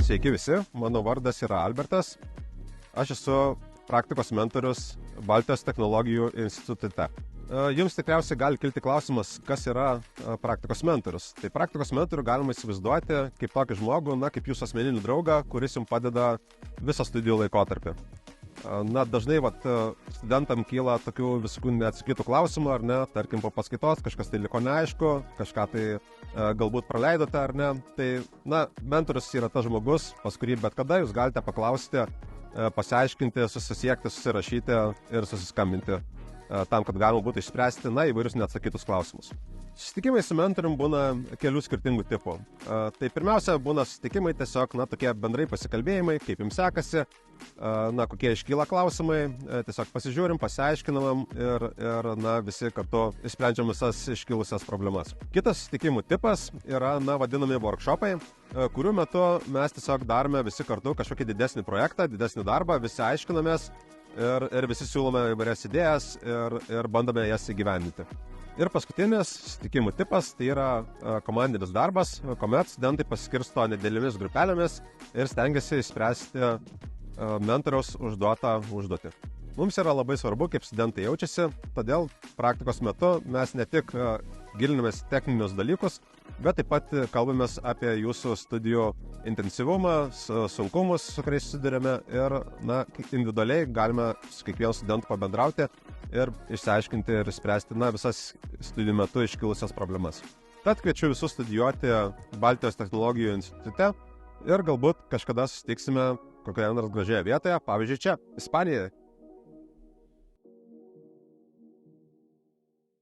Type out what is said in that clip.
Sveiki visi, mano vardas yra Albertas. Aš esu praktikos mentorius Baltijos technologijų institute. Jums tikriausiai gali kilti klausimas, kas yra praktikos mentorius. Tai praktikos mentorių galima įsivaizduoti kaip tokį žmogų, kaip jūsų asmeninį draugą, kuris jums padeda visą studijų laikotarpį. Dažnai studentam kyla tokių visokių neatsakytų klausimų, ar ne, tarkim po paskaitos kažkas tai liko neaišku, kažką tai galbūt praleidote, ar ne. Tai, mentorius yra tas žmogus, pas kurį bet kada jūs galite paklausti, pasiaiškinti, susisiekti, susirašyti ir susiskambinti tam, kad galima būtų išspręsti, įvairius neatsakytus klausimus. Susitikimai su mentorium būna kelių skirtingų tipų. Tai pirmiausia, būna susitikimai tiesiog, tokie bendrai pasikalbėjimai, kaip jums sekasi, kokie iškyla klausimai, tiesiog pasižiūrim, pasiaiškinam ir visi kartu išsprendžiam visas iškilusias problemas. Kitas susitikimų tipas yra, vadinami workshopai, kurių metu mes tiesiog darome visi kartu kažkokį didesnį projektą, didesnį darbą, visi aiškinamės ir visi siūlome įvairias idėjas ir bandome jas įgyvendinti. Ir paskutinis susitikimų tipas tai yra komandinis darbas, kuomet studentai pasiskirsto nedidelėmis grupelėmis ir stengiasi išspręsti mentoriaus užduotą užduotį. Mums yra labai svarbu, kaip studentai jaučiasi, todėl praktikos metu mes ne tik gilinamės techninius dalykus, bet taip pat kalbamės apie jūsų studijų intensyvumą, sunkumus, su kuriais susidurėme ir individualiai galime su kiekvienu studentu pabendrauti ir išsiaiškinti ir spręsti visas studijų metu iškilusias problemas. Tad kviečiu visus studijuoti Baltijos technologijų institute ir galbūt kažkada susitiksime kokioje nors gražioje vietoje, pavyzdžiui čia, Ispanijoje.